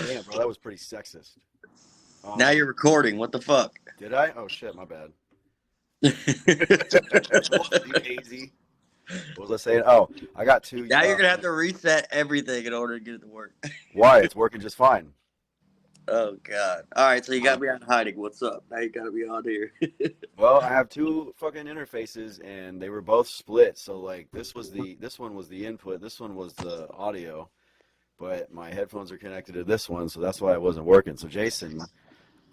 Damn, bro, that was pretty sexist. Now you're recording. What the fuck? Did I? Oh shit, my bad. Now Whoopsie daisy. What was I saying? Oh, I got two. you're gonna have to reset everything in order to get it to work. Why? It's working just fine. Oh god. All right, so you got me out hiding. What's up? Now you gotta be on here. Well, I have two fucking interfaces, and they were both split. So like, this one was the input, this one was the audio, but my headphones are connected to this one, so that's why it wasn't working. So Jason,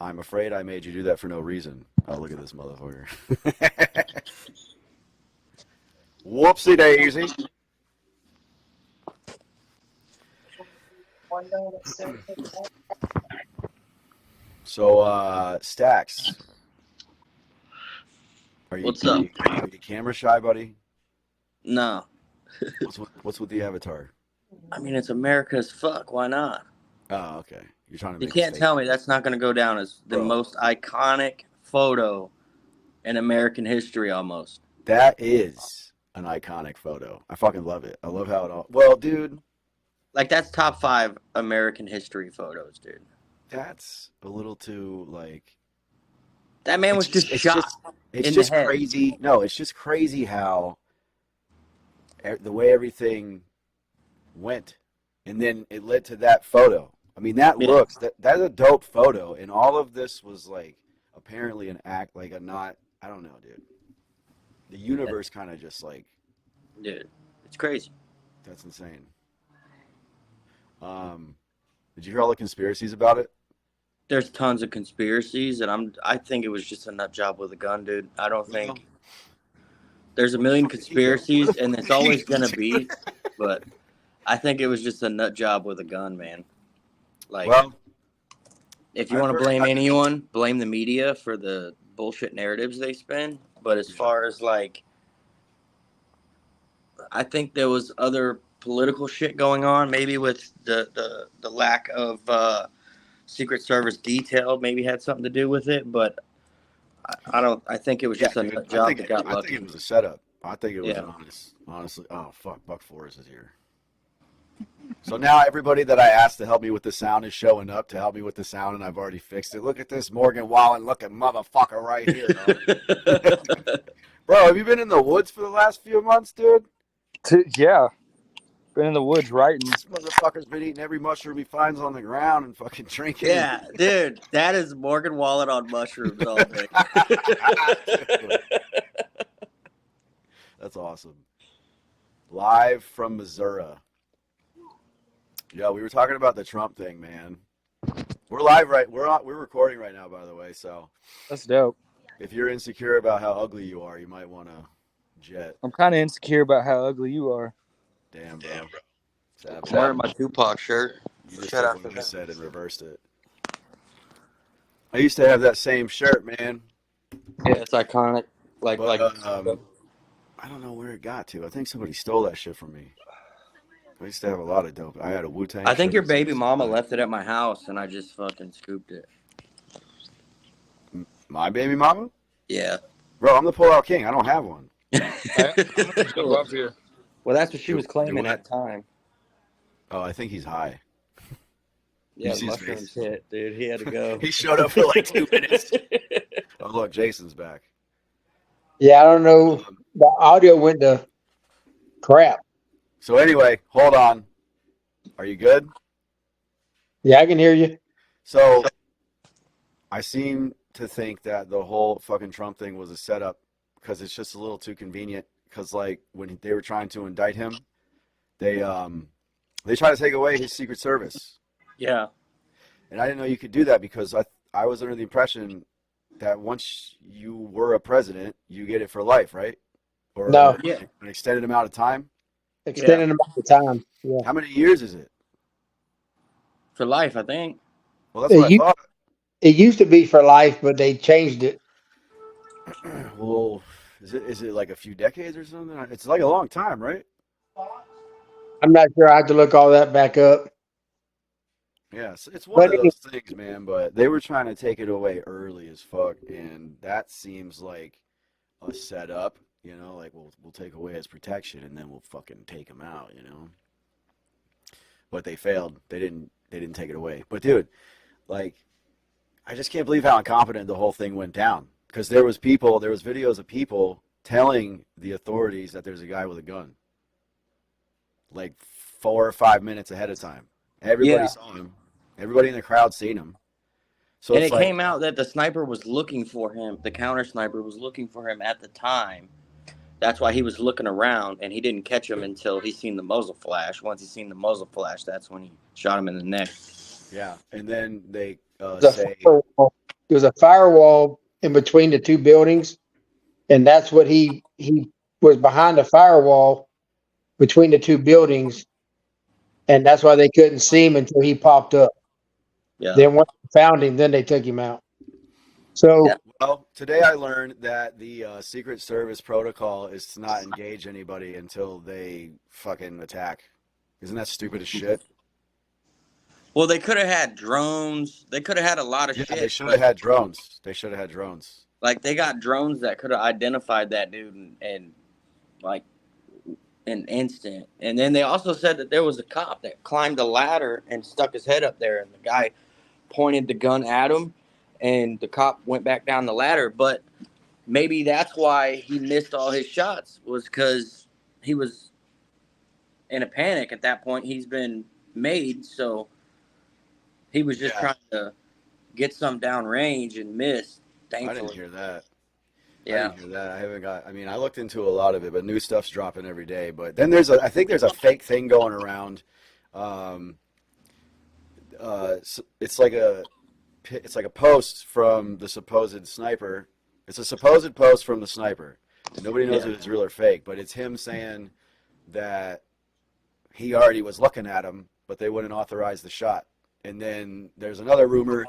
I'm afraid I made you do that for no reason. Oh, look at this motherfucker. Whoopsie daisy. So, Stacks, What's up? Are you camera shy, buddy? No. What's with the avatar? I mean, it's America as fuck. Why not? Oh, okay. You're trying to You make a can't tell statement. me that's not gonna go down as the Bro. most iconic photo in American history, almost. That is an iconic photo. I fucking love it. I love how it all. Well, dude, Like that's top 5 American history photos, dude. that's a little too like. That man was just shot It's in the just head. crazy. No, it's just crazy how the way everything went, and then it led to that photo. I mean, that Yeah. looks that's a dope photo, and all of this was like apparently an act, like a not. I don't know, dude. The universe kind of just like Dude, it's crazy. that's insane. Did you hear all the conspiracies about it? There's tons of conspiracies, and I think it was just a nut job with a gun, dude. I don't think there's a million conspiracies, and it's always gonna be, but I think it was just a nut job with a gun, man. Like, Well, if you want to blame anyone, blame the media for the bullshit narratives they spin. But as far as like, I think there was other political shit going on, maybe with the lack of Secret Service detail, maybe had something to do with it. But I don't. I think it was just a nut job that got I lucky. think it was a setup. I think it was Yeah. an honestly. Oh fuck, Buck Forrest is here. So now everybody that I asked to help me with the sound is showing up to help me with the sound, and I've already fixed it. Look at this Morgan Wallen looking motherfucker right here. Bro, have you been in the woods for the last few months, dude? Yeah. Been in the woods writing. This motherfucker's been eating every mushroom he finds on the ground and fucking drinking. Yeah, dude, that is Morgan Wallen on mushrooms all day. That's awesome. Live from Missouri. Yeah, we were talking about the Trump thing, man. We're live we're recording right now, by the way, so That's dope. if you're insecure about how ugly you are, you might want to jet. I'm kind of insecure about how ugly you are. Damn, bro. I'm wearing my Tupac shirt. You just Shut took up. what I said and reversed it. I used to have that same shirt, man. Yeah, it's iconic. Like, I don't know where it got to. I think somebody stole that shit from me. I used to have a lot of dope. I had a Wu-Tang I think shirt. your baby mama left it at my house, and I just fucking scooped it. My baby mama? Yeah. Bro, I'm the pull-out king. I don't have one. Go up here. Well, that's what she was claiming at the time. Oh, I think he's high. Yeah, You see his mushrooms face? hit, dude. He had to go. He showed up for like 2 minutes. Oh, look, Jason's back. Yeah, I don't know. The audio went to crap. So anyway, hold on. Are you good? Yeah, I can hear you. So I seem to think that the whole fucking Trump thing was a setup because it's just a little too convenient. Because like when they were trying to indict him, they tried to take away his Secret Service. Yeah. And I didn't know you could do that because I was under the impression that once you were a president, you get it for life, right? Or No. an extended amount of time. Extended amount of time. Yeah. How many years is it? For life, I think. Well, that's what I thought. It used to be for life, but they changed it. Well, is it like a few decades or something? It's like a long time, right? I'm not sure. I have to look all that back up. Yeah, it's one of those things, man. But they were trying to take it away early as fuck, and that seems like a setup. You know, like we'll take away his protection, and then we'll fucking take him out. You know. but they failed. They didn't take it away. But dude, like, I just can't believe how incompetent the whole thing went down. Because there was videos of people telling the authorities that there's a guy with a gun, like 4 or 5 minutes ahead of time. Everybody Yeah. saw him. Everybody in the crowd seen him. So And it's it like, came out that the sniper was looking for him. The counter sniper was looking for him at the time. That's why he was looking around, and he didn't catch him until he seen the muzzle flash. Once he seen the muzzle flash, that's when he shot him in the neck. yeah. And then they There was a firewall in between the two buildings, and that's what he was behind the firewall between the two buildings, and that's why they couldn't see him until he popped up. Yeah. Then once they found him, then they took him out. So Yeah. well, today I learned that the Secret Service protocol is to not engage anybody until they fucking attack. Isn't that stupid as shit? Well, they could have had drones. They could have had a lot of Yeah, shit. they should have had drones. They should have had drones. Like, they got drones that could have identified that dude and like, an instant. And then they also said that there was a cop that climbed a ladder and stuck his head up there, and the guy pointed the gun at him, and the cop went back down the ladder. But maybe that's why he missed all his shots, was because he was in a panic at that point. He's been made, so he was just trying to get some downrange and missed, thankfully. I didn't hear that. Yeah. I didn't hear that. I haven't got. I mean, I looked into a lot of it, but new stuff's dropping every day. But then I think there's a fake thing going around. It's like a post from the supposed sniper. It's a supposed post from the sniper. And nobody knows if it's real or fake, but it's him saying that he already was looking at him, but they wouldn't authorize the shot. And then there's another rumor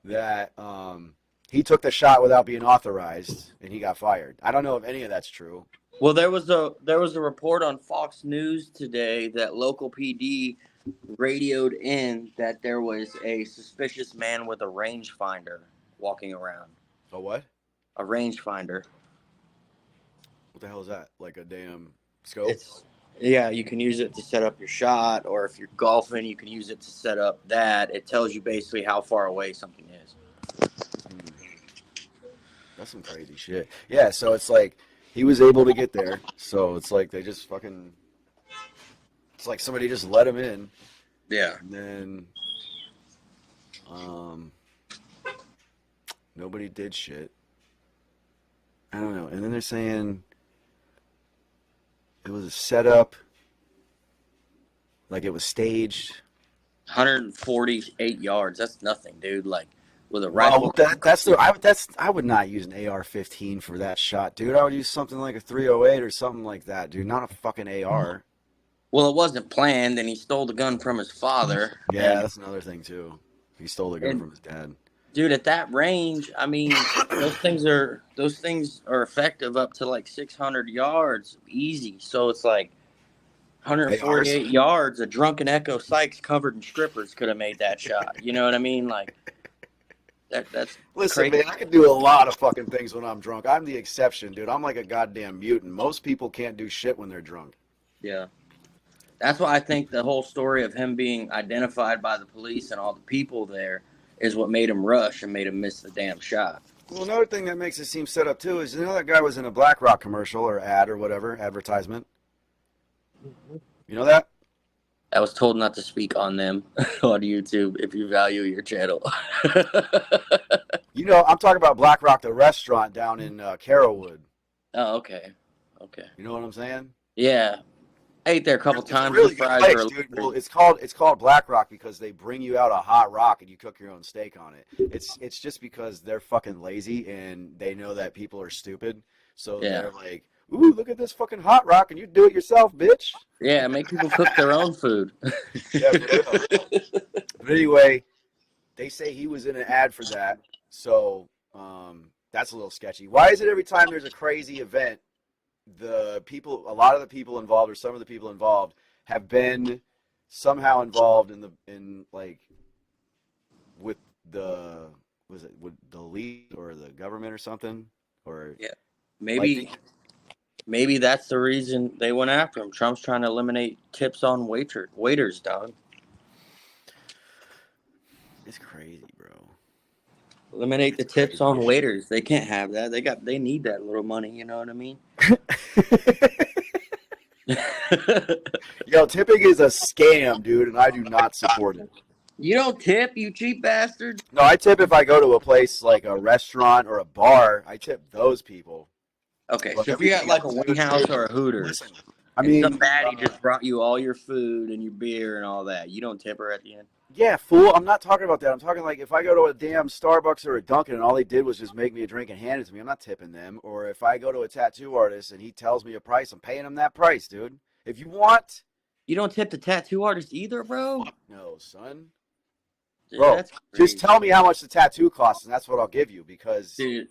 that he took the shot without being authorized, and he got fired. I don't know if any of that's true. Well, there was a report on Fox News today that local PD radioed in that there was a suspicious man with a rangefinder walking around. A what? A rangefinder. What the hell is that? Like a damn scope? Yeah, you can use it to set up your shot, or if you're golfing, you can use it to set up that. It tells you basically how far away something is. That's some crazy shit. Yeah, so it's like he was able to get there. So it's like they just fucking. It's like somebody just let him in. Yeah. And then, nobody did shit. I don't know. And then they're saying it was a setup, like it was staged. 148 yards. That's nothing, dude. Like with a rifle. I would not use an AR-15 for that shot, dude. I would use something like a 308 or something like that, dude. Not a fucking AR. Well, it wasn't planned, and he stole the gun from his father. Yeah, that's another thing too. He stole the gun from his dad. Dude, at that range, I mean, those things are effective up to like 600 yards, easy. So it's like 148 yards. A drunken Echo Sykes covered in strippers could have made that shot. You know what I mean? Like that's Listen, crazy. man, I can do a lot of fucking things when I'm drunk. I'm the exception, dude. I'm like a goddamn mutant. Most people can't do shit when they're drunk. Yeah. That's why I think the whole story of him being identified by the police and all the people there is what made him rush and made him miss the damn shot. Well, another thing that makes it seem set up too is that guy was in a BlackRock commercial or ad or whatever, advertisement. You know that? I was told not to speak on them on YouTube if you value your channel. You know, I'm talking about BlackRock, the restaurant down in Carrollwood. Oh, okay. Okay. You know what I'm saying? Yeah. I ate there a couple times. Really The good fries place, were dude. Well, it's called BlackRock because they bring you out a hot rock and you cook your own steak on it. It's just because they're fucking lazy and they know that people are stupid. So they're like, ooh, look at this fucking hot rock and you do it yourself, bitch. Yeah, make people cook their own food. Yeah, but anyway, they say he was in an ad for that. So that's a little sketchy. Why is it every time there's a crazy event, a lot of the people involved or some of the people involved have been somehow involved with the lead or the government or something? Or yeah, maybe that's the reason they went after him. Trump's trying to eliminate tips on waiters, dog. It's crazy, bro. Eliminate the It's tips crazy. on waiters. They can't have that. They need that little money. You know what I mean? Yo, tipping is a scam, dude, and I do not support it. You don't tip, you cheap bastard. No, I tip if I go to a place like a restaurant or a bar. I tip those people. Okay, But so if you're at everything like a else, wing house or a Hooters, listen, I and some mean, baddie just brought you all your food and your beer and all that, you don't tip her at the end? yeah, fool. I'm not talking about that. I'm talking like if I go to a damn Starbucks or a Dunkin' and all they did was just make me a drink and hand it to me, I'm not tipping them. Or if I go to a tattoo artist and he tells me a price, I'm paying him that price, dude. If you want, You don't tip the tattoo artist either, bro? no, son. Dude, Bro, that's crazy. just tell me how much the tattoo costs, and that's what I'll give you. Because Dude,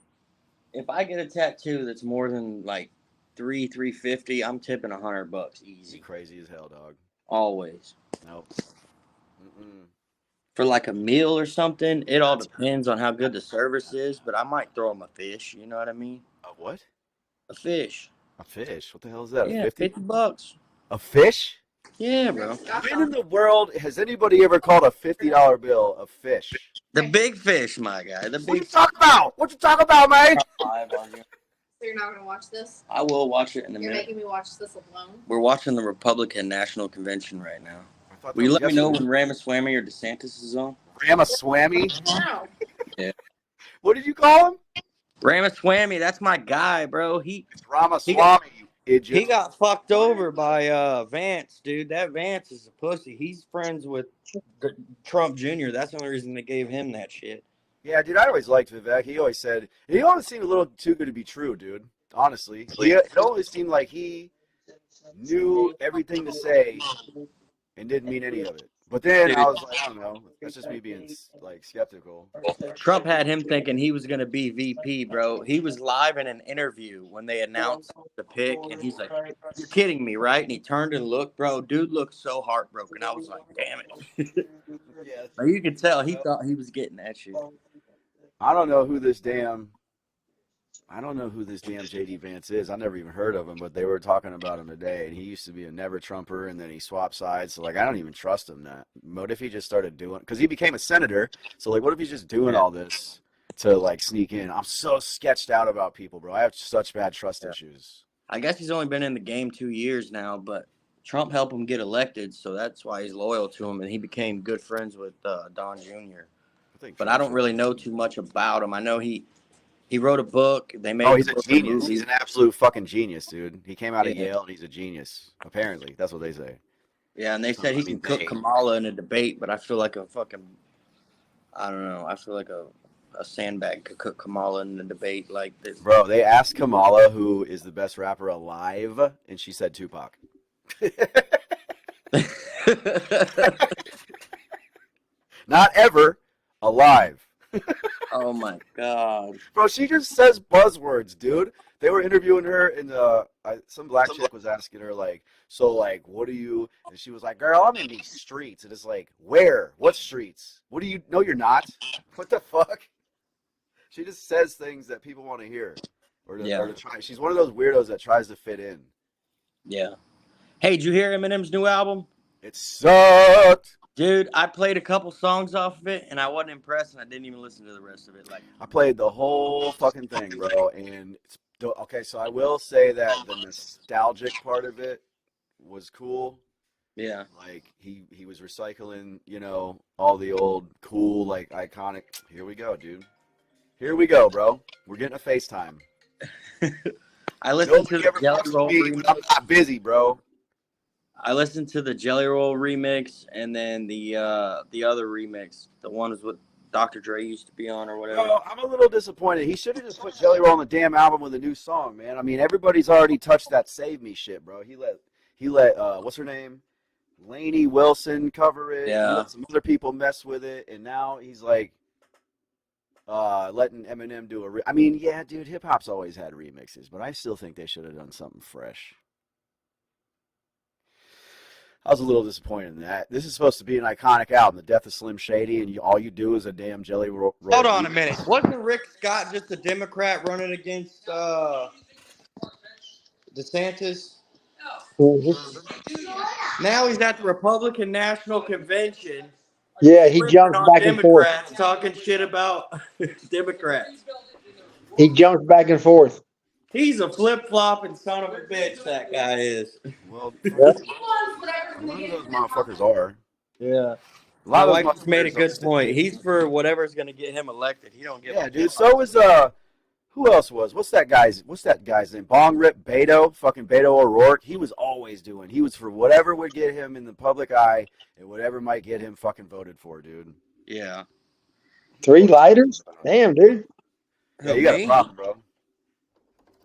if I get a tattoo that's more than like $350, I'm tipping $100 you easy. crazy as hell, dog. Always. Nope. Mm-mm. For like a meal or something, it all depends on how good the service is, but I might throw them a fish, you know what I mean? A what? A fish. A fish? What the hell is that? Yeah, A 50? $50. A fish? Yeah, bro. When in the world has anybody ever called a $50 bill a fish? The big fish, my guy. The What you big talking about? What you talking about, man? live on you. So you're not gonna watch this? I will watch it in a You're minute. making me watch this alone? We're watching the Republican National Convention right now. I thought Will you that let me know was when Ramaswamy or DeSantis is on? Ramaswamy? No. What did you call him? Ramaswamy, that's my guy, bro. He It's Ramaswamy, you idiot. got fucked over by Vance, dude. That Vance is a pussy. He's friends with Trump Jr. That's the only reason they gave him that shit. Yeah, dude, I always liked Vivek. He always seemed a little too good to be true, dude. Honestly. It always seemed like he knew everything to say and didn't mean any of it. But then I was like, I don't know. That's just me being like skeptical. Trump had him thinking he was gonna be VP, bro. He was live in an interview when they announced the pick, and he's like, "You're kidding me, right?" And he turned and looked, bro. Dude looked so heartbroken. I was like, "Damn it!" Yeah. But you could tell he thought he was getting that shit. I don't know who this damn JD Vance is. I never even heard of him, but they were talking about him today, and he used to be a never Trumper, and then he swapped sides. So like, I don't even trust him. That what if he just started doing? Because he became a senator. So like, what if he's just doing all this to like sneak in? I'm so sketched out about people, bro. I have such bad trust issues. I guess he's only been in the game 2 years now, but Trump helped him get elected, so that's why he's loyal to him, and he became good friends with Don Jr. But I don't really know too much about him. I know he wrote a book. They made. Oh, he's a genius. He's an absolute fucking genius, dude. He came out of Yale, and he's a genius. Apparently, that's what they say. Yeah, and they said he can cook Kamala in a debate, but I feel like I don't know. I feel like a sandbag could cook Kamala in a debate like this. Bro, they asked Kamala who is the best rapper alive, and she said Tupac. Not ever, alive. Oh my god, bro! She just says buzzwords, dude. They were interviewing her, and some black chick was asking her like, "So like, what do you?" And she was like, "Girl, I'm in these streets." And it's like, "Where? What streets? What do you? No, you're not. What the fuck?" She just says things that people want to hear, or to try. She's one of those weirdos that tries to fit in. Yeah. Hey, did you hear Eminem's new album? It sucked. Dude, I played a couple songs off of it, and I wasn't impressed, and I didn't even listen to the rest of it. Like, I played the whole fucking thing, bro. And okay, so I will say that the nostalgic part of it was cool. Yeah. Like he was recycling, all the old cool, like iconic. Here we go, dude. Here we go, bro. We're getting a FaceTime. I listened to the Jelly Roll remix. I'm not busy, bro. I listened to the Jelly Roll remix and then the other remix, the ones with Dr. Dre used to be on or whatever. Bro, I'm a little disappointed. He should have just put Jelly Roll on the damn album with a new song, man. I mean, everybody's already touched that "Save Me" shit, bro. He let what's her name, Lainey Wilson cover it. Yeah. He let some other people mess with it, and now he's like letting Eminem do a. I mean, yeah, dude, hip hop's always had remixes, but I still think they should have done something fresh. I was a little disappointed in that. This is supposed to be an iconic album, The Death of Slim Shady, and all you do is a damn Jelly Roll. Hold on a minute. Wasn't Rick Scott just a Democrat running against DeSantis? Mm-hmm. Now he's at the Republican National Convention, Yeah, he Flipping jumps on back and forth. Democrats, talking shit about Democrats. He jumps back and forth. He's a flip flopping son of a bitch. That guy is. Well, Yep. fucking, a lot of those motherfuckers are. Yeah. A My lot of those wife just made a motherfuckers don't good point. He's for whatever's gonna get him elected. He don't give Yeah, a dude. fuck. So is who else was? What's that guy's name? Bong Rip Beto, fucking Beto O'Rourke. He was always doing. He was for whatever would get him in the public eye and whatever might get him fucking voted for, dude. Yeah. 3 lighters? Damn, dude. Yeah, Who, you got a me? problem, bro.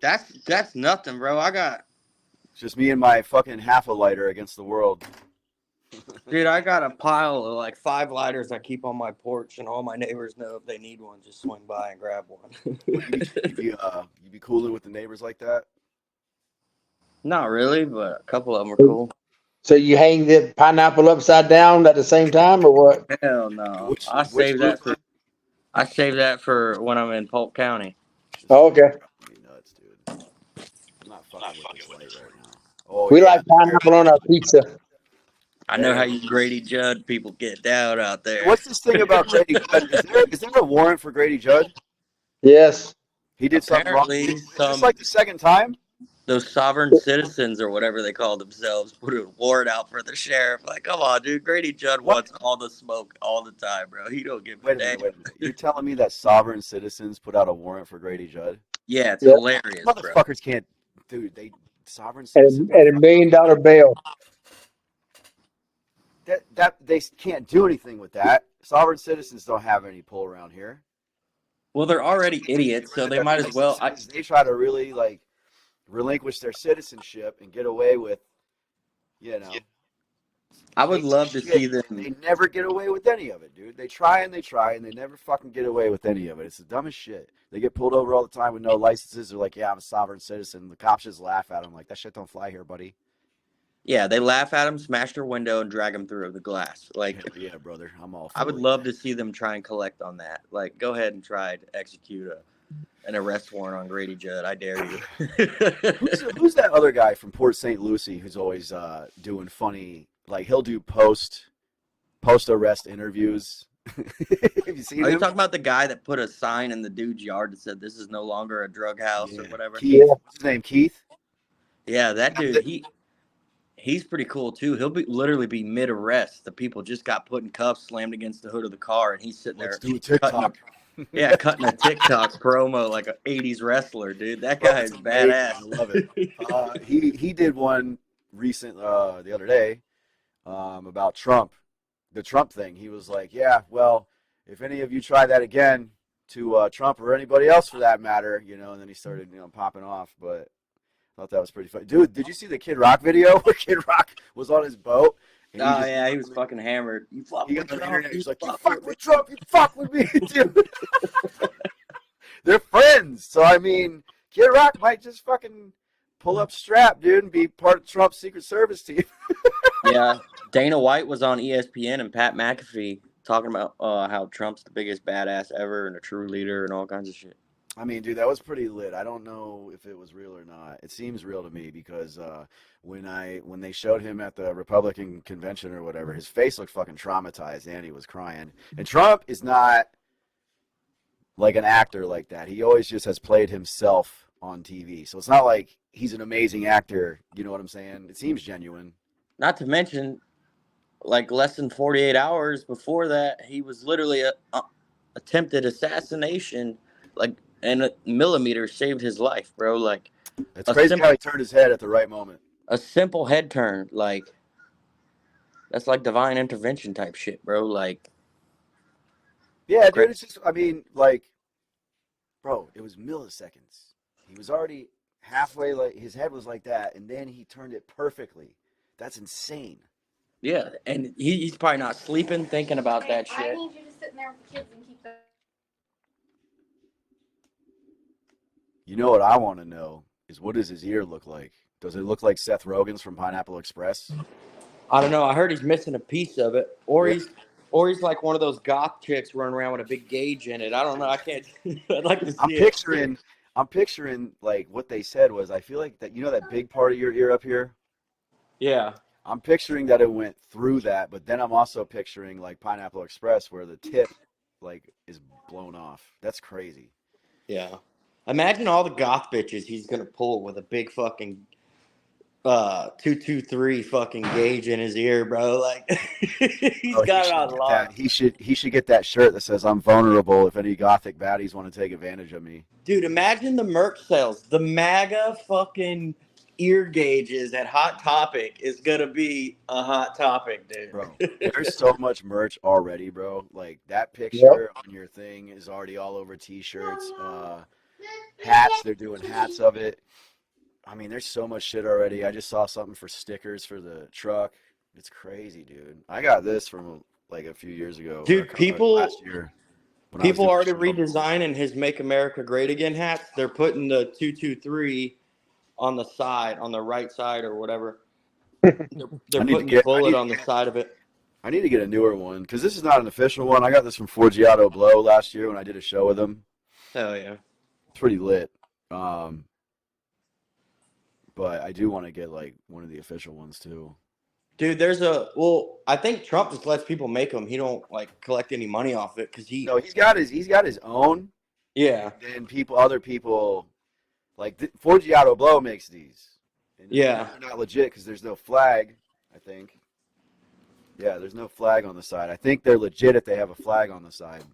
That's nothing, bro. I got It's just me and my fucking half a lighter against the world. dude, I got a pile of like 5 lighters I keep on my porch, and all my neighbors know if they need one, just swing by and grab one. You be cooling with the neighbors like that? Not really, but a couple of them are cool. So you hang the pineapple upside down at the same time, or what? Hell no. Which I save that loofah? for when I'm in Polk County. Oh, okay. Me nuts, dude. I'm not fucking with this light right now. Oh We yeah. like pineapple on our pizza. I know how you Grady Judd people get down out there. What's this thing about Grady Judd? Is there a warrant for Grady Judd? Yes. He did something wrong. Apparently, Is this like the second time? those sovereign citizens or whatever they call themselves put a warrant out for the sheriff. Like, come on, dude. Grady Judd wants all the smoke all the time, bro. He don't give a damn. Wait a minute. You're telling me that sovereign citizens put out a warrant for Grady Judd? Yeah, it's Yep. hilarious, bro. Motherfuckers can't, dude. Sovereign And citizens a $1 million bail. that they can't do anything with that. Sovereign citizens don't have any pull around here. Well, they're already idiots, so they might as well. They try to really like relinquish their citizenship and get away with, you know. I would love to see them. They never get away with any of it, dude. They try and they never fucking get away with any of it. It's the dumbest shit. They get pulled over all the time with no licenses. They're like, yeah, I'm a sovereign citizen. The cops just laugh at them like, that shit don't fly here, buddy. Yeah, they laugh at him, smash their window, and drag him through the glass. Like, Hell yeah, brother. I'm all for I would it. love to see them try and collect on that. Like, go ahead and try to execute an arrest warrant on Grady Judd. I dare you. Who's that other guy from Port St. Lucie who's always doing funny, like he'll do post arrest interviews? Have you seen Are you him? talking about the guy that put a sign in the dude's yard that said this is no longer a drug house or whatever? Keith. Yeah. What's his name? Keith? Yeah, that dude, he's pretty cool too. He'll literally be mid arrest. The people just got put in cuffs, slammed against the hood of the car, and he's sitting Let's there do a TikTok. cutting a TikTok promo like an 80s wrestler, dude. That guy is badass. I love it. He did one recent the other day about Trump, the Trump thing. He was like, yeah, well, if any of you try that again to Trump or anybody else for that matter, you know, and then he started, popping off. But I thought that was pretty funny. Dude, did you see the Kid Rock video where Kid Rock was on his boat? And He was fucking hammered. You fuck he with got on the Trump. internet. He's like, you fuck with Trump, you fuck with me, dude. They're friends. So, I mean, Kid Rock might just fucking pull up strap, dude, and be part of Trump's Secret Service team. Yeah, Dana White was on ESPN and Pat McAfee talking about how Trump's the biggest badass ever and a true leader and all kinds of shit. I mean, dude, that was pretty lit. I don't know if it was real or not. It seems real to me because when they showed him at the Republican convention or whatever, his face looked fucking traumatized and he was crying. And Trump is not like an actor like that. He always just has played himself on TV. So it's not like he's an amazing actor. You know what I'm saying? It seems genuine. Not to mention, like less than 48 hours before that, he was literally attempted assassination, like, and a millimeter saved his life, bro. Like, It's crazy how he turned his head at the right moment. a simple head turn, like, that's like divine intervention type shit, bro. Like, yeah, dude, it's just, I mean, like, bro, it was milliseconds. He was already halfway, like, his head was like that, and then he turned it perfectly. That's insane. yeah, and he's probably not sleeping thinking about that I shit. need you to sit in there with the kids and keep them. You know what I want to know is what does his ear look like? Does it look like Seth Rogen's from Pineapple Express? I don't know. I heard he's missing a piece of it, or he's like one of those goth chicks running around with a big gauge in it. I don't know. I can't. I'd like to see I'm picturing like what they said was I feel like that that big part of your ear up here. Yeah. I'm picturing that it went through that, but then I'm also picturing like Pineapple Express where the tip like is blown off. That's crazy. Yeah. Imagine all the goth bitches he's gonna pull with a big fucking 223 fucking gauge in his ear, bro. Like he's Oh, got it on lock. he should get that shirt that says I'm vulnerable if any gothic baddies want to take advantage of me. Dude, imagine the merch sales. The MAGA fucking ear gauges at Hot Topic is gonna be a hot topic, dude. Bro, there's so much merch already, bro. Like that Yep. picture on your thing is already all over t-shirts, hats, they're doing hats of it. I mean, there's so much shit already. I just saw something for stickers for the truck. It's crazy, dude. I got this from like a few years ago. Dude, last year. When I was people doing already a show. redesigning his Make America Great Again hats. They're putting the 223 on the side, on the right side or whatever. They're putting the bullet on the side of it. I need to get a newer one because this is not an official one. I got this from Forgiato Blow last year when I did a show with him. Hell yeah. It's pretty lit. But I do want to get like one of the official ones too. Dude, I think Trump just lets people make them. He don't like collect any money off it because No, he's got his own. Yeah. And other people, like Forgiato Blow makes these. And Yeah. they're not legit because there's no flag. I think. Yeah, there's no flag on the side. I think they're legit if they have a flag on the side.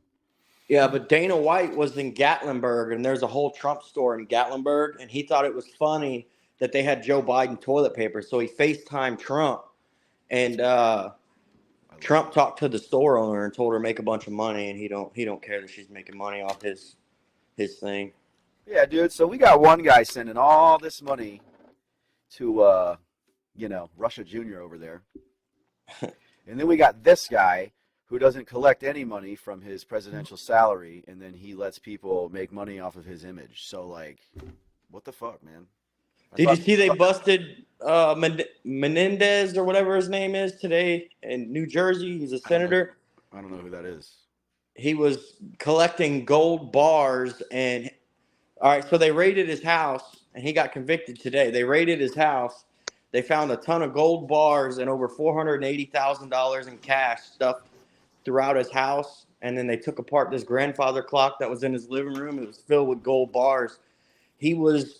Yeah, but Dana White was in Gatlinburg, and there's a whole Trump store in Gatlinburg, and he thought it was funny that they had Joe Biden toilet paper, so he FaceTimed Trump, and Trump talked to the store owner and told her make a bunch of money, and he don't care that she's making money off his thing. Yeah, dude. So we got one guy sending all this money to Russia Jr. over there, and then we got this guy who doesn't collect any money from his presidential salary, and then he lets people make money off of his image. So, like, what the fuck, man? Did you see they busted Menendez or whatever his name is today in New Jersey? He's a senator. I don't know who that is. He was collecting gold bars and all right, so they raided his house and he got convicted today. They raided his house. They found a ton of gold bars and over $480,000 in cash stuffed throughout his house. And then they took apart this grandfather clock that was in his living room. It was filled with gold bars. He was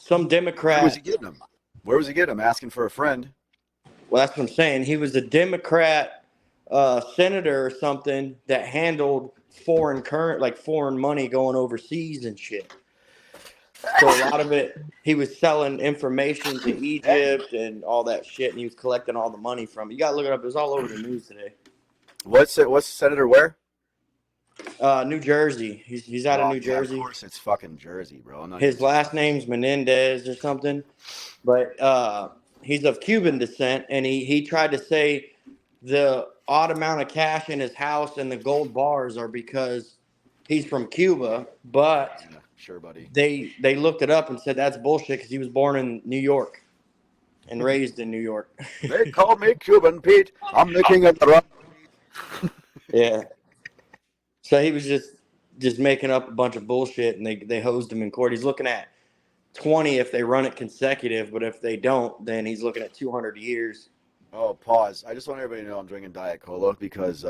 some Democrat. Where was he getting them? Where was he getting them? Asking for a friend. Well, that's what I'm saying. He was a Democrat senator or something that handled foreign money going overseas and shit. So a lot of it, he was selling information to Egypt and all that shit, and he was collecting all the money from it. You got to look it up. It was all over the news today. What's Senator where? New Jersey. He's out of New Jersey. Of course, it's fucking Jersey, bro. His last name's Menendez or something, but he's of Cuban descent, and he tried to say the odd amount of cash in his house and the gold bars are because he's from Cuba, but Yeah, sure, buddy. they looked it up and said that's bullshit because he was born in New York and raised in New York. They call me Cuban Pete. I'm the king of the rock. Yeah. So he was just making up a bunch of bullshit, and they hosed him in court. He's looking at 20 if they run it consecutive, but if they don't, then he's looking at 200 years. Oh, pause. I just want everybody to know I'm drinking Diet Cola because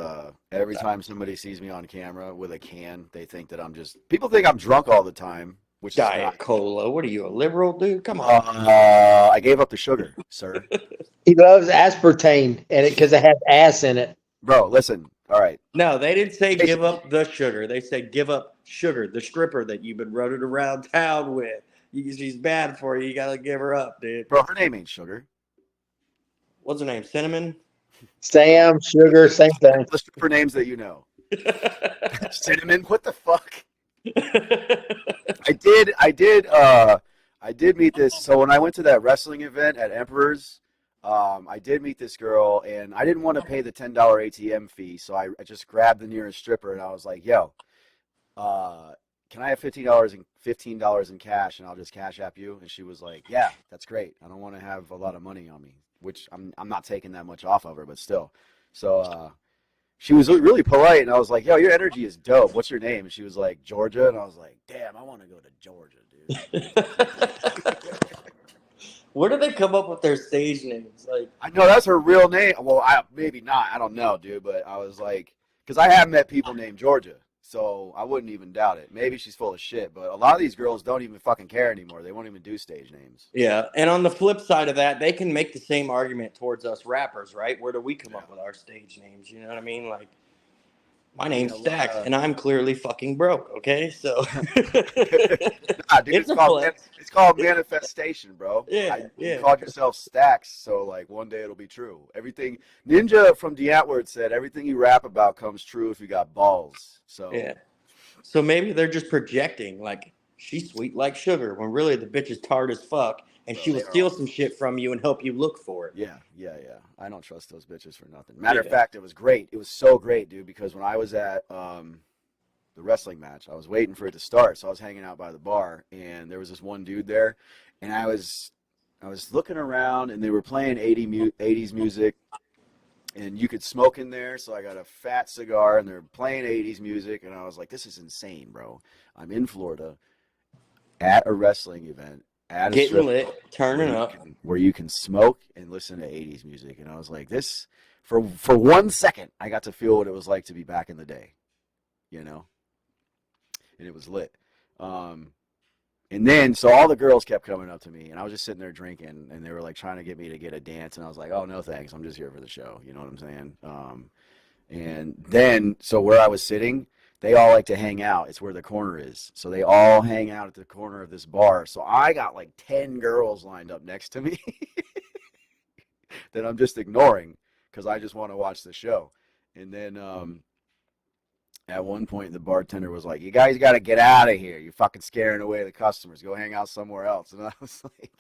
every time somebody sees me on camera with a can, they think that people think I'm drunk all the time, which Diet is not. Cola. What are you, a liberal, dude? Come on. I gave up the sugar, sir. He loves aspartame because it has ass in it. Bro, listen. All right. No, they didn't say give up the sugar. They said give up sugar, the stripper that you've been running around town with. She's bad for you. You got to give her up, dude. Bro, her name ain't Sugar. What's her name? Cinnamon? Sam, sugar, same thing. The stripper names that you know. Cinnamon, what the fuck? I did meet this. So when I went to that wrestling event at Emperor's, I did meet this girl, and I didn't want to pay the $10 ATM fee, so I just grabbed the nearest stripper, and I was like, "Yo, can I have $15 in cash, and I'll just cash app you?" And she was like, "Yeah, that's great. I don't want to have a lot of money on me," which I'm not taking that much off of her, but still. So she was really polite, and I was like, "Yo, your energy is dope. What's your name?" And she was like, "Georgia," and I was like, "Damn, I want to go to Georgia, dude." Where do they come up with their stage names? Like, I know that's her real name. Well, maybe not. I don't know, dude. But I was like, because I have met people named Georgia, so I wouldn't even doubt it. Maybe she's full of shit, but a lot of these girls don't even fucking care anymore. They won't even do stage names. yeah. And on the flip side of that, they can make the same argument towards us rappers, right? Where do we come up with our stage names? You know what I mean? Like, my name's Sykes, and I'm clearly fucking broke. Okay, so Nah, dude, it's a flex. it's called manifestation, bro. Yeah, You yeah. called yourself Stacks, so like one day it'll be true. Everything Ninja from DeAntword said, everything you rap about comes true if you got balls. So Yeah. So maybe they're just projecting, like, she's sweet like sugar, when really the bitch is tart as fuck, and Bro, she will they are steal all- some shit from you and help you look for it. yeah. I don't trust those bitches for nothing. Matter of Yeah. fact, it was great. It was so great, dude, because when I was at the wrestling match, I was waiting for it to start, so I was hanging out by the bar, and there was this one dude there, and I was looking around, and they were playing 80s music, and you could smoke in there, so I got a fat cigar, and they're playing 80s music, and I was like, this is insane, bro. I'm in Florida at a wrestling event at a Getting strip lit, club turning up. where you can smoke and listen to 80s music, and I was like, this for 1 second I got to feel what it was like to be back in the day, you know, and it was lit. And then, so all the girls kept coming up to me, and I was just sitting there drinking, and they were like trying to get me to get a dance, and I was like, oh, no, thanks. I'm just here for the show. You know what I'm saying? And then, so where I was sitting, they all like to hang out. It's where the corner is. So they all hang out at the corner of this bar. So I got like 10 girls lined up next to me that I'm just ignoring because I just want to watch the show. And then, at one point, the bartender was like, you guys got to get out of here. You're fucking scaring away the customers. Go hang out somewhere else. And I was like,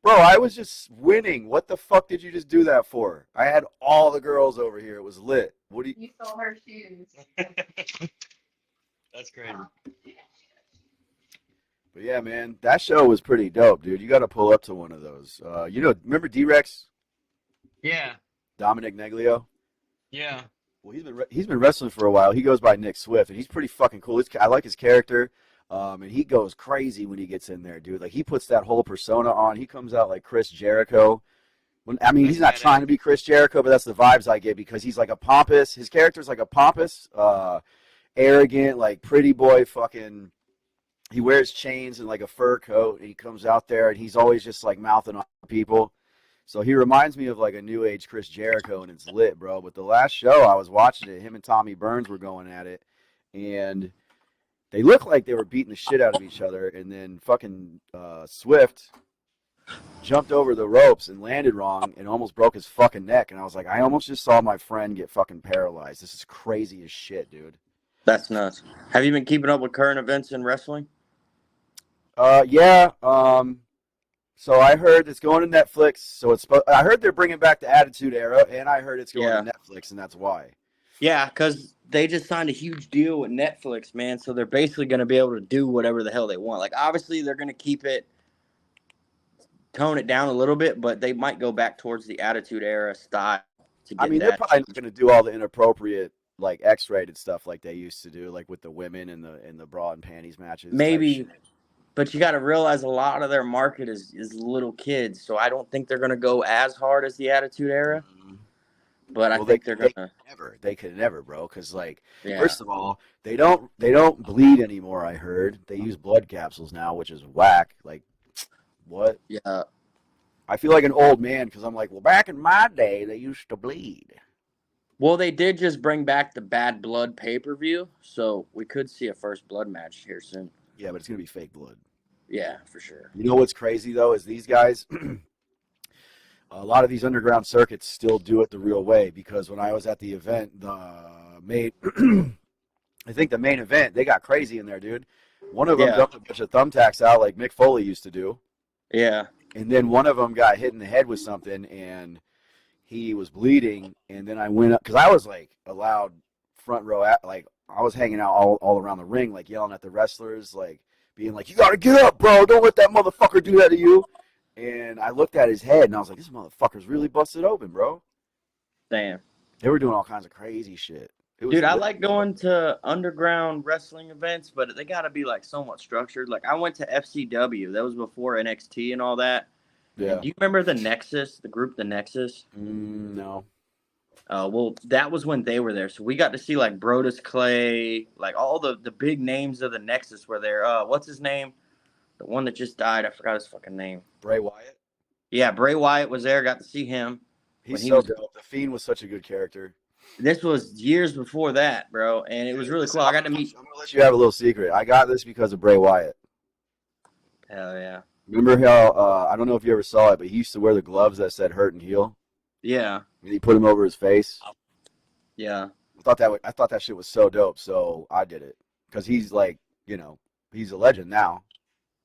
bro, I was just winning. What the fuck did you just do that for? I had all the girls over here. It was lit. What do you... You stole her shoes. That's crazy. But yeah, man, that show was pretty dope, dude. You got to pull up to one of those. Remember D-Rex? Yeah, Dominic Neglio? yeah. Well, he's been wrestling for a while. He goes by Nick Swift, and he's pretty fucking cool. I like his character, and he goes crazy when he gets in there, dude. Like, he puts that whole persona on. He comes out like Chris Jericho. I mean, he's not trying to be Chris Jericho, but that's the vibes I get because he's like a pompous. His character's like a pompous, arrogant, like pretty boy fucking. He wears chains and like a fur coat, and he comes out there, and he's always just like mouthing on people. So he reminds me of like a new age Chris Jericho, and it's lit, bro. But the last show I was watching it, him and Tommy Burns were going at it, and they looked like they were beating the shit out of each other. And then fucking Swift jumped over the ropes and landed wrong and almost broke his fucking neck. And I was like, I almost just saw my friend get fucking paralyzed. This is crazy as shit, dude. That's nuts. Have you been keeping up with current events in wrestling? Yeah. So I heard it's going to Netflix. So I heard they're bringing back the Attitude Era, and I heard it's going to Netflix, and that's why. Yeah, because they just signed a huge deal with Netflix, man. So they're basically going to be able to do whatever the hell they want. Like, obviously, they're going to tone it down a little bit, but they might go back towards the Attitude Era style. They're probably not going to do all the inappropriate, like X-rated stuff like they used to do, like with the women and the bra and panties matches. Maybe. But you got to realize a lot of their market is little kids, so I don't think they're going to go as hard as the Attitude Era. Mm-hmm. But I think they're going to. They could never, bro. Because first of all, they don't bleed anymore. I heard they use blood capsules now, which is whack. Like, what? Yeah. I feel like an old man because I'm like, well, back in my day, they used to bleed. Well, they did just bring back the Bad Blood pay-per-view, so we could see a First Blood match here soon. Yeah, but it's going to be fake blood. Yeah, for sure. You know what's crazy, though, is these guys, a lot of these underground circuits still do it the real way because when I was at the event, I think the main event, they got crazy in there, dude. One of them dumped a bunch of thumbtacks out like Mick Foley used to do. Yeah. And then one of them got hit in the head with something, and he was bleeding. And then I went up, because I was like allowed front row, like I was hanging out all around the ring, like yelling at the wrestlers, like being like, you got to get up, bro. Don't let that motherfucker do that to you. And I looked at his head, and I was like, this motherfucker's really busted open, bro. Damn. They were doing all kinds of crazy shit. Dude, I like going to underground wrestling events, but they got to be like somewhat structured. Like I went to FCW. That was before NXT and all that. Yeah. Do you remember the Nexus, the group The Nexus? No. Well, that was when they were there. So we got to see like Brodus Clay, like all the big names of the Nexus were there. What's his name? The one that just died. I forgot his fucking name. Bray Wyatt. Yeah, Bray Wyatt was there. Got to see him. He's when he so was. dope. The Fiend was such a good character. This was years before that, bro, and it was really cool. I got to meet. I'm gonna let you have a little secret. I got this because of Bray Wyatt. Hell yeah. Remember how I don't know if you ever saw it, but he used to wear the gloves that said "hurt" and "heal." Yeah. And he put them over his face. Yeah. I thought that shit was so dope. So I did it because he's like, he's a legend now.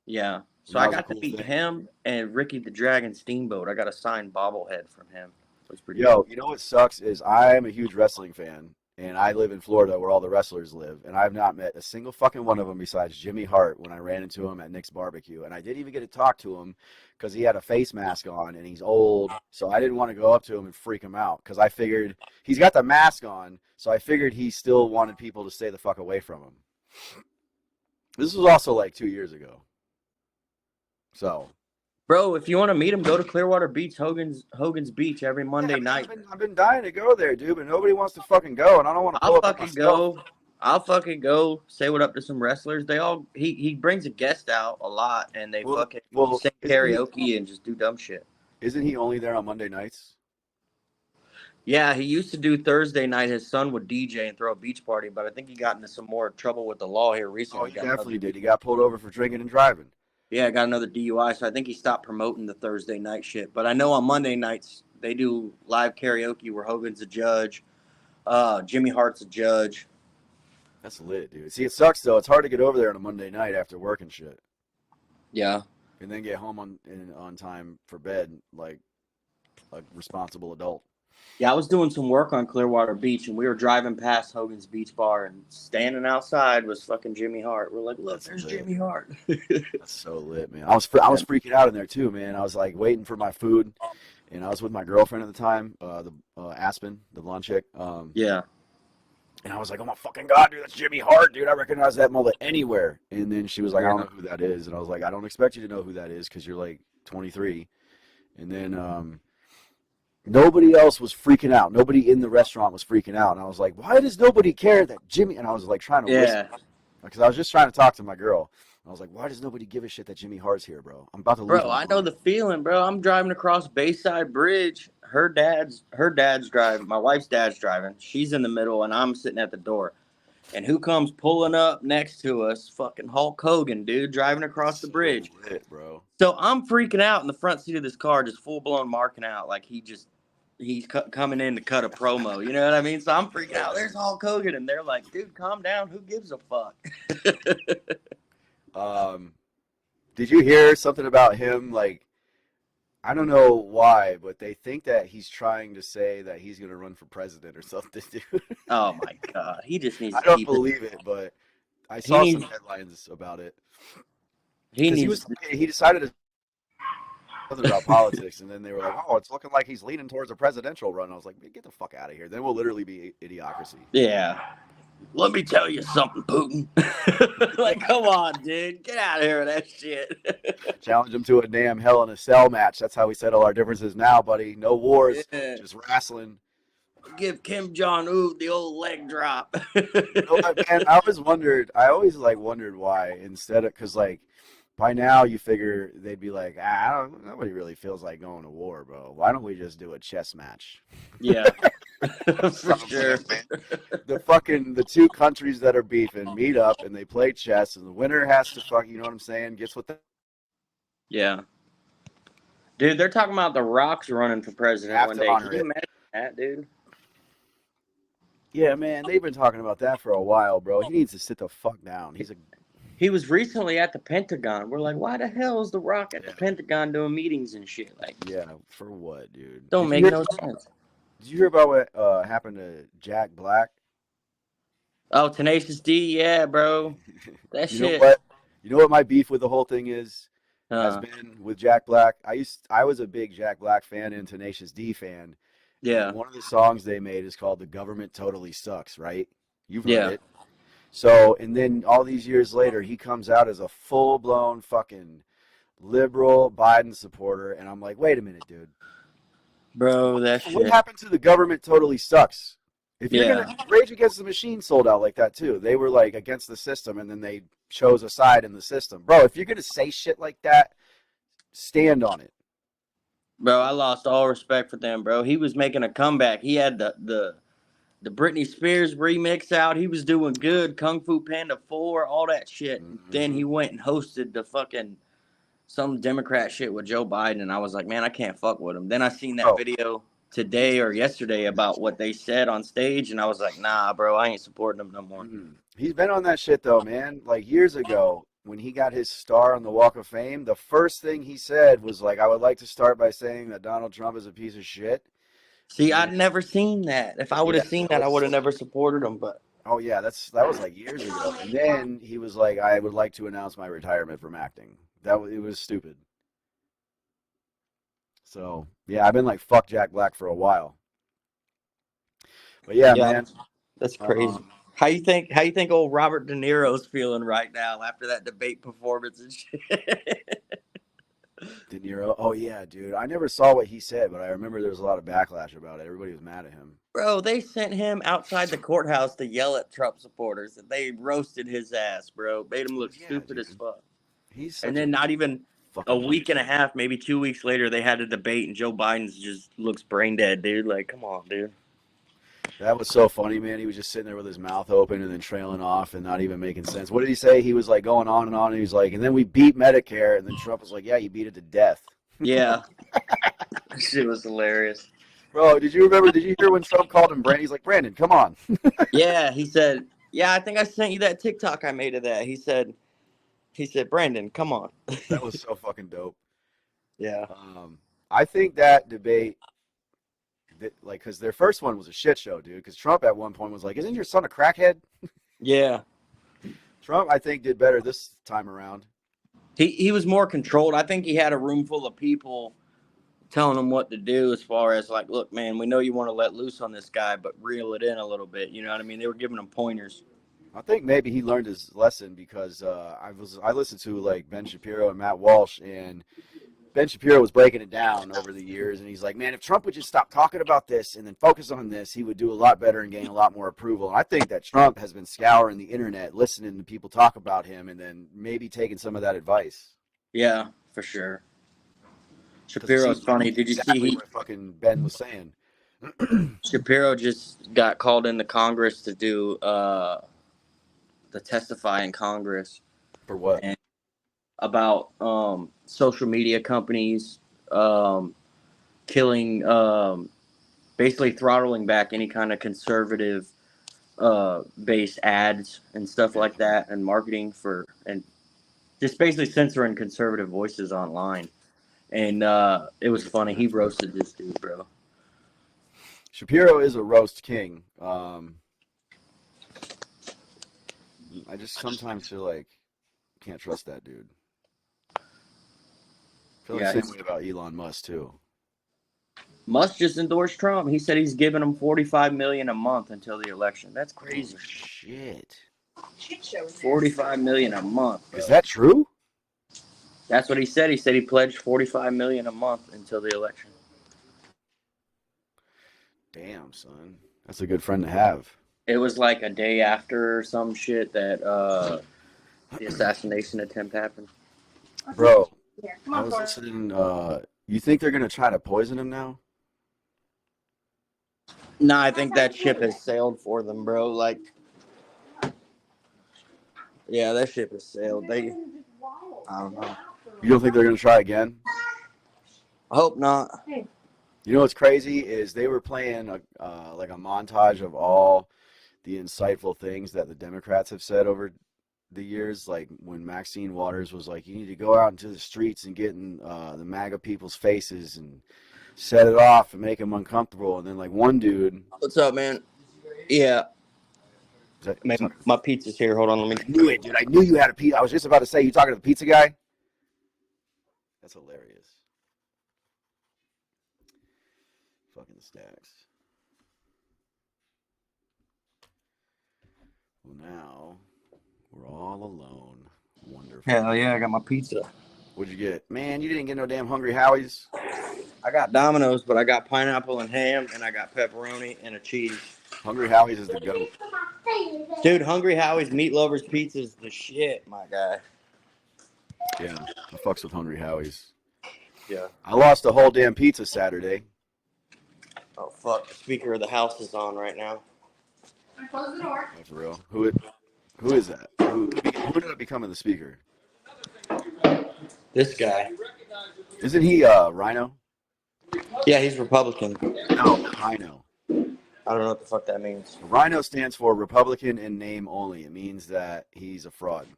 Yeah. So That I was a got to cool meet thing. him and Ricky the Dragon Steamboat. I got a signed bobblehead from him. It was pretty. Yo, cool. you know what sucks is I'm a huge wrestling fan, and I live in Florida where all the wrestlers live, and I've not met a single fucking one of them besides Jimmy Hart when I ran into him at Nick's Barbecue, and I didn't even get to talk to him because he had a face mask on and he's old, so I didn't want to go up to him and freak him out because I figured he's got the mask on, so I figured he still wanted people to stay the fuck away from him. This was also like 2 years ago. So, Bro, if you want to meet him, go to Clearwater Beach, Hogan's Beach every Monday night. I've been dying to go there, dude, but nobody wants to fucking go, and I don't want to pull I'll up fucking myself. go. I'll fucking go. Say what up to some wrestlers. He brings a guest out a lot, and they fucking sing karaoke and just do dumb shit. Isn't he only there on Monday nights? Yeah, he used to do Thursday night. His son would DJ and throw a beach party, but I think he got into some more trouble with the law here Oh, recently. he definitely did. He got pulled over for drinking and driving. Yeah, got another DUI, so I think he stopped promoting the Thursday night shit. But I know on Monday nights they do live karaoke where Hogan's a judge, Jimmy Hart's a judge. That's lit, dude. See, it sucks though. It's hard to get over there on a Monday night after work and shit, Yeah. and then get home on time for bed like a responsible adult. Yeah, I was doing some work on Clearwater Beach, and we were driving past Hogan's Beach Bar, and standing outside was fucking Jimmy Hart. We're like, look, That's there's lit. Jimmy Hart. That's so lit, man. I was freaking out in there too, man. I was like waiting for my food, and I was with my girlfriend at the time, the Aspen, the blonde chick. Yeah. And I was like, oh my fucking god, dude, that's Jimmy Hart, dude. I recognize that mullet anywhere. And then she was like, I don't know who that is. And I was like, I don't expect you to know who that is because you're like 23. And then nobody else was freaking out. Nobody in the restaurant was freaking out. And I was like, why does nobody care that Jimmy? And I was like trying to whisper because I was just trying to talk to my girl. I was like, why does nobody give a shit that Jimmy Hart's here, bro? I'm about to lose. Bro, I know the feeling, bro. I'm driving across Bayside Bridge. Her dad's driving. My wife's dad's driving. She's in the middle, and I'm sitting at the door. And who comes pulling up next to us? Fucking Hulk Hogan, dude, driving across the bridge. Lit, bro. So I'm freaking out in the front seat of this car, just full blown marking out like he's coming in to cut a promo. You know what I mean? So I'm freaking out. There's Hulk Hogan, and they're like, dude, calm down. Who gives a fuck? Did you hear something about him? Like, I don't know why, but they think that he's trying to say that he's going to run for president or something, dude. Oh my god, he just needs. I don't believe it, but I saw some headlines about it. He decided to something about politics, and then they were like, "Oh, it's looking like he's leaning towards a presidential run." I was like, "Get the fuck out of here!" Then we'll literally be idiocracy. Yeah. Let me tell you something, Putin. Like, come on, dude. Get out of here with that shit. Challenge him to a damn Hell in a Cell match. That's how we settle our differences now, buddy. No wars, just wrestling. Give Kim Jong-un the old leg drop. You know what, man? I always wondered why instead of, because like by now you figure they'd be like, nobody really feels like going to war, bro. Why don't we just do a chess match? Yeah. For sure. The two countries that are beefing meet up and they play chess, and the winner has to you know what I'm saying? Gets what the. Yeah. Dude, they're talking about The Rock's running for president one day. Can you imagine that, dude? Yeah, man, they've been talking about that for a while, bro. He needs to sit the fuck down. He was recently at the Pentagon. We're like, why the hell is The Rock at the Pentagon doing meetings and shit? Like, yeah, for what, dude? Don't make no sense. Did you hear about what happened to Jack Black? Oh, Tenacious D, yeah, bro. That shit. You know what my beef with the whole thing has been with Jack Black? I was a big Jack Black fan and Tenacious D fan. Yeah. And one of the songs they made is called "The Government Totally Sucks," right? You've heard it. So, and then all these years later, he comes out as a full-blown fucking liberal Biden supporter, and I'm like, wait a minute, dude. Bro, that What shit. happened to the government totally sucks. If you're Yeah. gonna Rage Against the Machine sold out like that too. They were like against the system, and then they chose a side in the system. Bro, if you're gonna say shit like that, stand on it. Bro, I lost all respect for them, bro. He was making a comeback. He had the Britney Spears remix out. He was doing good. Kung Fu Panda 4, all that shit. Then he went and hosted the fucking some Democrat shit with Joe Biden, and I was like, man, I can't fuck with him. Then I seen that video today or yesterday about what they said on stage, and I was like, nah, bro, I ain't supporting him no more. He's been on that shit though, man. Like years ago, when he got his star on the Walk of Fame, the first thing he said was like, I would like to start by saying that Donald Trump is a piece of shit. See, I'd never seen that. If I would have seen that, I would have never supported him. But oh yeah, that was like years ago. And then he was like, I would like to announce my retirement from acting. It was stupid. So yeah, I've been like fuck Jack Black for a while. But yeah, man, that's crazy. How you think old Robert De Niro's feeling right now after that debate performance and shit? De Niro. Oh yeah, dude. I never saw what he said, but I remember there was a lot of backlash about it. Everybody was mad at him. Bro, they sent him outside the courthouse to yell at Trump supporters, and they roasted his ass, bro. Made him look stupid as fuck. And then not even a week and a half, maybe 2 weeks later, they had a debate, and Joe Biden just looks brain dead, dude. Like, come on, dude. That was so funny, man. He was just sitting there with his mouth open and then trailing off and not even making sense. What did he say? He was like going on, and he was like, and then we beat Medicare, and then Trump was like, yeah, you beat it to death. Yeah. That shit was hilarious. Bro, did you hear when Trump called him Brandon? He's like, Brandon, come on. Yeah, he said, yeah, I think I sent you that TikTok I made of that. He said, Brandon, come on. That was so fucking dope. Yeah. I think that debate, like, because their first one was a shit show, dude. Because Trump at one point was like, isn't your son a crackhead? Yeah. Trump, I think, did better this time around. He was more controlled. I think he had a room full of people telling him what to do as far as like, look, man, we know you want to let loose on this guy, but reel it in a little bit. You know what I mean? They were giving him pointers. I think maybe he learned his lesson because I listened to like Ben Shapiro and Matt Walsh, and Ben Shapiro was breaking it down over the years, and he's like, man, if Trump would just stop talking about this and then focus on this, he would do a lot better and gain a lot more approval. And I think that Trump has been scouring the internet, listening to people talk about him, and then maybe taking some of that advice. Yeah, for sure. Shapiro's funny. Did you see what fucking Ben was saying? Shapiro just got called into Congress to do the testify in Congress. For what? And about social media companies killing, basically throttling back any kind of conservative based ads and stuff like that, and marketing and just basically censoring conservative voices online. And it was funny. He roasted this dude, bro. Shapiro is a roast king. I just sometimes feel like can't trust that dude. I feel like the same way about Elon Musk too. Musk just endorsed Trump. He said he's giving him $45 million a month until the election. That's crazy. Oh, shit. $45 million a month. Bro. Is that true? That's what he said. He said he pledged $45 million a month until the election. Damn, son. That's a good friend to have. It was like a day after some shit that the assassination attempt happened. Bro, I was listening. You think they're going to try to poison him now? Nah, I think that ship has sailed for them, bro. Like, yeah, that ship has sailed. I don't know. You don't think they're going to try again? I hope not. You know what's crazy is they were playing like a montage of all the insightful things that the Democrats have said over the years. Like when Maxine Waters was like, you need to go out into the streets and get in the MAGA people's faces and set it off and make them uncomfortable. And then like one dude. What's up, man? Yeah. My pizza's here. Hold on, let me. I knew it, dude. I knew you had a pizza. I was just about to say, you talking to the pizza guy? That's hilarious. Fucking stacks. Well, now we're all alone. Wonderful. Hell yeah, I got my pizza. What'd you get? Man, you didn't get no damn Hungry Howie's. I got Domino's, but I got pineapple and ham, and I got pepperoni and a cheese. Hungry Howie's is the goat. Dude, Hungry Howie's Meat Lovers Pizza is the shit, my guy. Yeah, I fucks with Hungry Howie's. Yeah. I lost a whole damn pizza Saturday. Oh, fuck. The speaker of the house is on right now. Close the door. Oh, for real. Who is that? Who ended up becoming the speaker? This guy. Isn't he Rhino? Yeah, he's Republican. No, Rhino. I don't know what the fuck that means. Rhino stands for Republican in name only. It means that he's a fraud.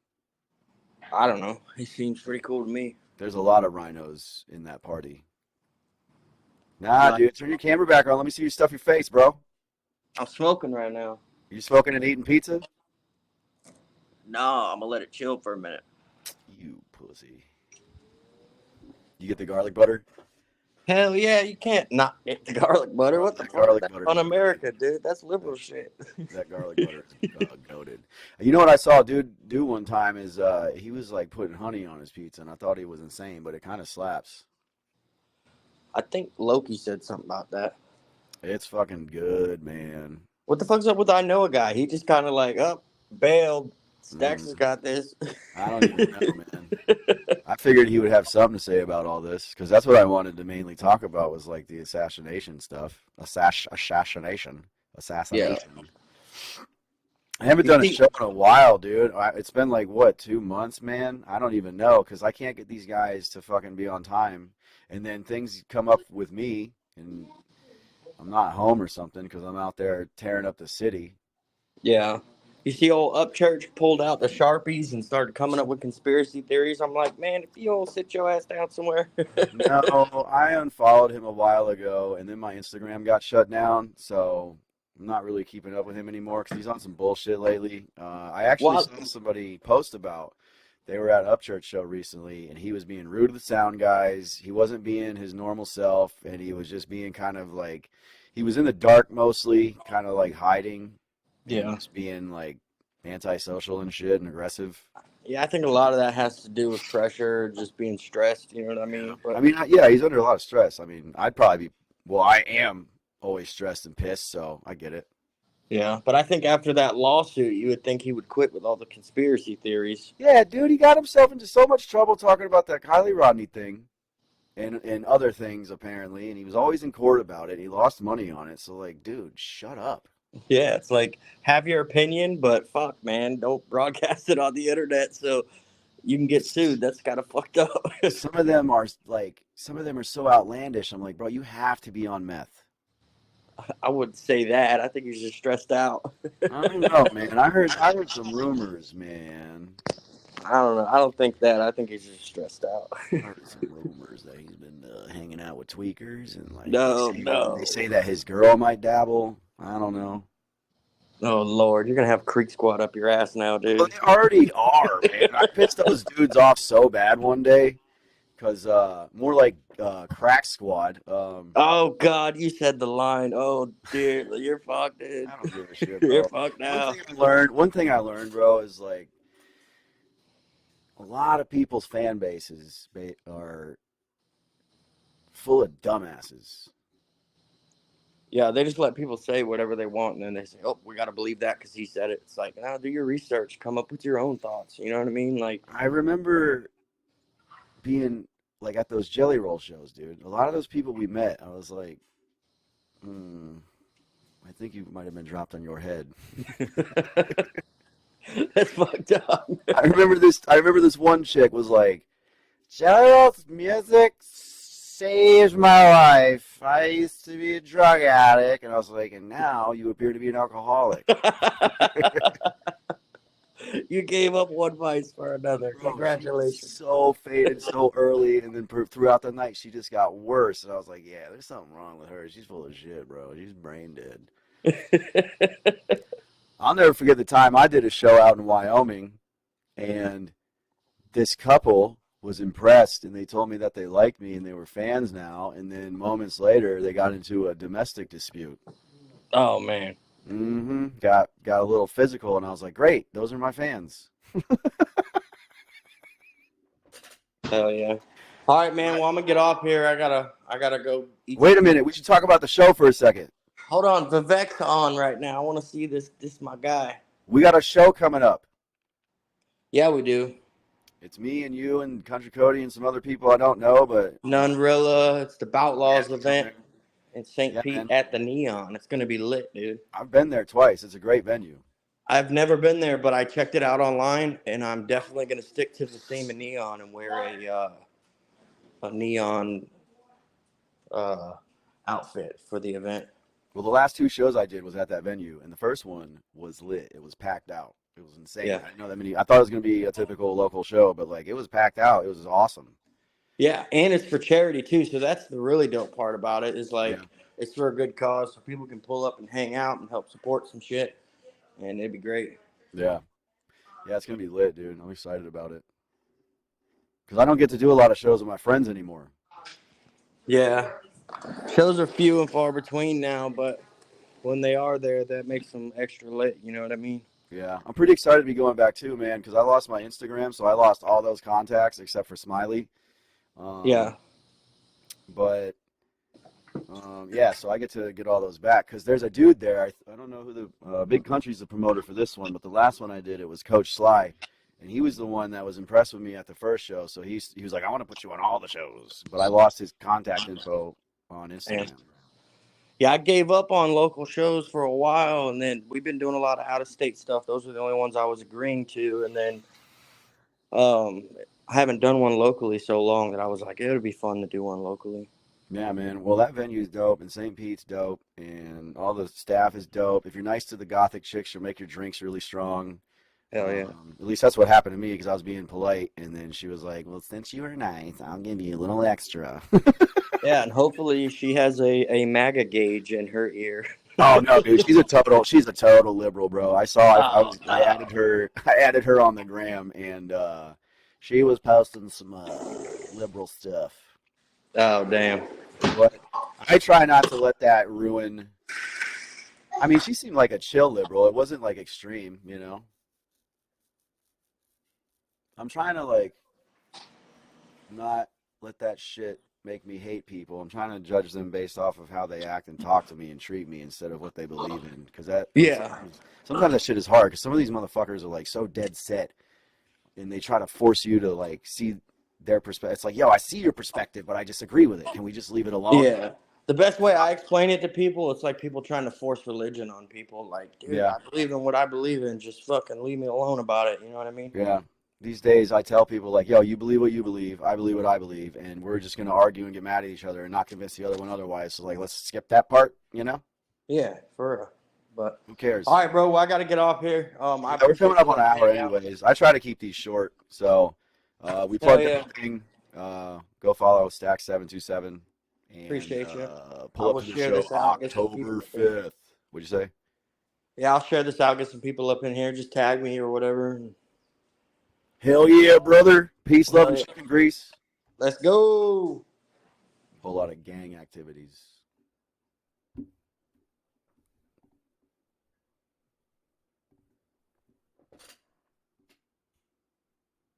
I don't know. He seems pretty cool to me. There's a lot of rhinos in that party. Nah, dude, turn your camera back on. Let me see you stuff your face, bro. I'm smoking right now. You smoking and eating pizza? No, I'm gonna let it chill for a minute. You pussy. You get the garlic butter? Hell yeah, you can't not get the garlic butter. What the That fuck? garlic That's butter. un-America, dude. That's liberal shit. That garlic butter is goated. You know what I saw a dude do one time is he was like putting honey on his pizza, and I thought he was insane, but it kind of slaps. I think Loki said something about that. It's fucking good, man. What the fuck's up with I know a guy? He just kind of like, bailed. Stacks has got this. I don't even know, man. I figured he would have something to say about all this because that's what I wanted to mainly talk about was like the assassination stuff. Assassination. Yeah. I haven't done a show in a while, dude. It's been like, what, 2 months, man? I don't even know because I can't get these guys to fucking be on time. And then things come up with me and I'm not home or something because I'm out there tearing up the city. Yeah. You see old Upchurch pulled out the Sharpies and started coming up with conspiracy theories. I'm like, man, if you don't sit your ass down somewhere. No, I unfollowed him a while ago, and then my Instagram got shut down, so I'm not really keeping up with him anymore because he's on some bullshit lately. I actually saw somebody post about they were at Upchurch show recently, and he was being rude to the sound guys. He wasn't being his normal self, and he was just being kind of like, he was in the dark mostly, kind of like hiding. Yeah. Just being like antisocial and shit and aggressive. Yeah, I think a lot of that has to do with pressure, just being stressed. You know what I mean? Yeah. But, I mean, yeah, he's under a lot of stress. I mean, I'd probably be, well, I am always stressed and pissed, so I get it. yeah, but I think after that lawsuit, you would think he would quit with all the conspiracy theories. Yeah, dude, he got himself into so much trouble talking about that Kylie Rodney thing and other things, apparently, and he was always in court about it. He lost money on it, so, like, dude, shut up. Yeah, it's like, have your opinion, but fuck, man, don't broadcast it on the internet so you can get sued. That's kind of fucked up. Some of them are so outlandish. I'm like, bro, you have to be on meth. I wouldn't say that. I think he's just stressed out. I don't know, man. I heard some rumors, man. I don't know. I don't think that. I think he's just stressed out. I heard some rumors that he's been hanging out with tweakers and like No. they say that his girl might dabble. I don't know. Oh Lord, you're gonna have Creek Squad up your ass now, dude. Well, they already are, man. I pissed those dudes off so bad one day because more like Crack Squad. Oh God, you said the line. Oh dear, you're fucked, dude. I don't give a shit, bro. You're fucked now. One thing I learned, bro, is like a lot of people's fan bases are full of dumbasses. Yeah, they just let people say whatever they want, and then they say, "Oh, we got to believe that because he said it." It's like, now do your research, come up with your own thoughts. You know what I mean? Like, I remember being like at those Jelly Roll shows, dude. A lot of those people we met, I was like, I think you might have been dropped on your head. that's fucked up. I remember this one chick was like, Jelly Roll's music saves my life. I used to be a drug addict, and I was like, and now you appear to be an alcoholic. You gave up one vice for another. Congratulations. So faded so early, and then throughout the night, she just got worse. And I was like, yeah, there's something wrong with her. She's full of shit, bro. She's brain dead. I'll never forget the time I did a show out in Wyoming, and this couple was impressed, and they told me that they liked me and they were fans now. And then moments later, they got into a domestic dispute. Oh man. Got a little physical, and I was like, great, those are my fans. Hell yeah. All right, man. Well, I'm gonna get off here. I gotta go eat. Wait a minute. We should talk about the show for a second. Hold on. Vivek's on right now. I want to see this. This is my guy. We got a show coming up. Yeah, we do. It's me and you and Country Cody and some other people I don't know, but Nunrilla. It's the Boutlaws Yeah, event in St. Yeah, Pete man. at the Neon. It's gonna be lit, dude. I've been there twice. It's a great venue. I've never been there, but I checked it out online, and I'm definitely gonna stick to the theme of neon and wear a neon outfit for the event. Well, the last 2 shows I did was at that venue, and the first one was lit. It was packed out. It was insane. Yeah. I didn't know that many. I thought it was going to be a typical local show, but like it was packed out. It was awesome. Yeah, and it's for charity too, so that's the really dope part about it. Is like Yeah. it's for a good cause, so people can pull up and hang out and help support some shit, and it'd be great. Yeah. Yeah, it's going to be lit, dude. I'm excited about it. Because I don't get to do a lot of shows with my friends anymore. Yeah, shows are few and far between now, but when they are there, that makes them extra lit. You know what I mean? Yeah. I'm pretty excited to be going back too, man, because I lost my Instagram, so I lost all those contacts except for Smiley. Yeah. But yeah, so I get to get all those back because there's a dude there. I don't know who the Big Country's the promoter for this one, but the last one I did, it was Coach Sly, and he was the one that was impressed with me at the first show. So he was like, I want to put you on all the shows, but I lost his contact info on Instagram. Yeah, I gave up on local shows for a while, and then we've been doing a lot of out-of-state stuff. Those are the only ones I was agreeing to, and then I haven't done one locally so long that I was like, it would be fun to do one locally. Yeah, man. Well, that venue's dope, and St. Pete's dope, and all the staff is dope. If you're nice to the Gothic chicks, she'll make your drinks really strong. Hell yeah. At least that's what happened to me because I was being polite, and then she was like, well, since you were nice, I'll give you a little extra. Yeah, and hopefully she has a MAGA gauge in her ear. Oh no, dude, she's a total liberal, bro. I saw I added her on the gram, and she was posting some liberal stuff. Oh, damn. But I try not to let that ruin. I mean, she seemed like a chill liberal. It wasn't like extreme, you know. I'm trying to like not let that shit make me hate people. I'm trying to judge them based off of how they act and talk to me and treat me instead of what they believe in. Because that sometimes that shit is hard. Because some of these motherfuckers are like so dead set, and they try to force you to like see their perspective. It's like, yo, I see your perspective, but I disagree with it. Can we just leave it alone? Yeah. The best way I explain it to people, it's like people trying to force religion on people. Like, dude, Yeah. I believe in what I believe in. Just fucking leave me alone about it. You know what I mean? Yeah. These days, I tell people, like, yo, you believe what you believe, I believe what I believe, and we're just going to argue and get mad at each other and not convince the other one otherwise. So, like, let's skip that part, you know? Yeah, for real. But Who cares? all right, bro. Well, I got to get off here. Yeah, we're coming up on an hour anyways. I try to keep these short. So, we plugged everything. Go follow Stack727. And, Appreciate you. Pull up to the show October 5th. What'd you say? Yeah, I'll share this out, get some people up in here. Just tag me or whatever. Hell yeah, brother. Peace, love, and chicken grease. Let's go. A whole lot of gang activities.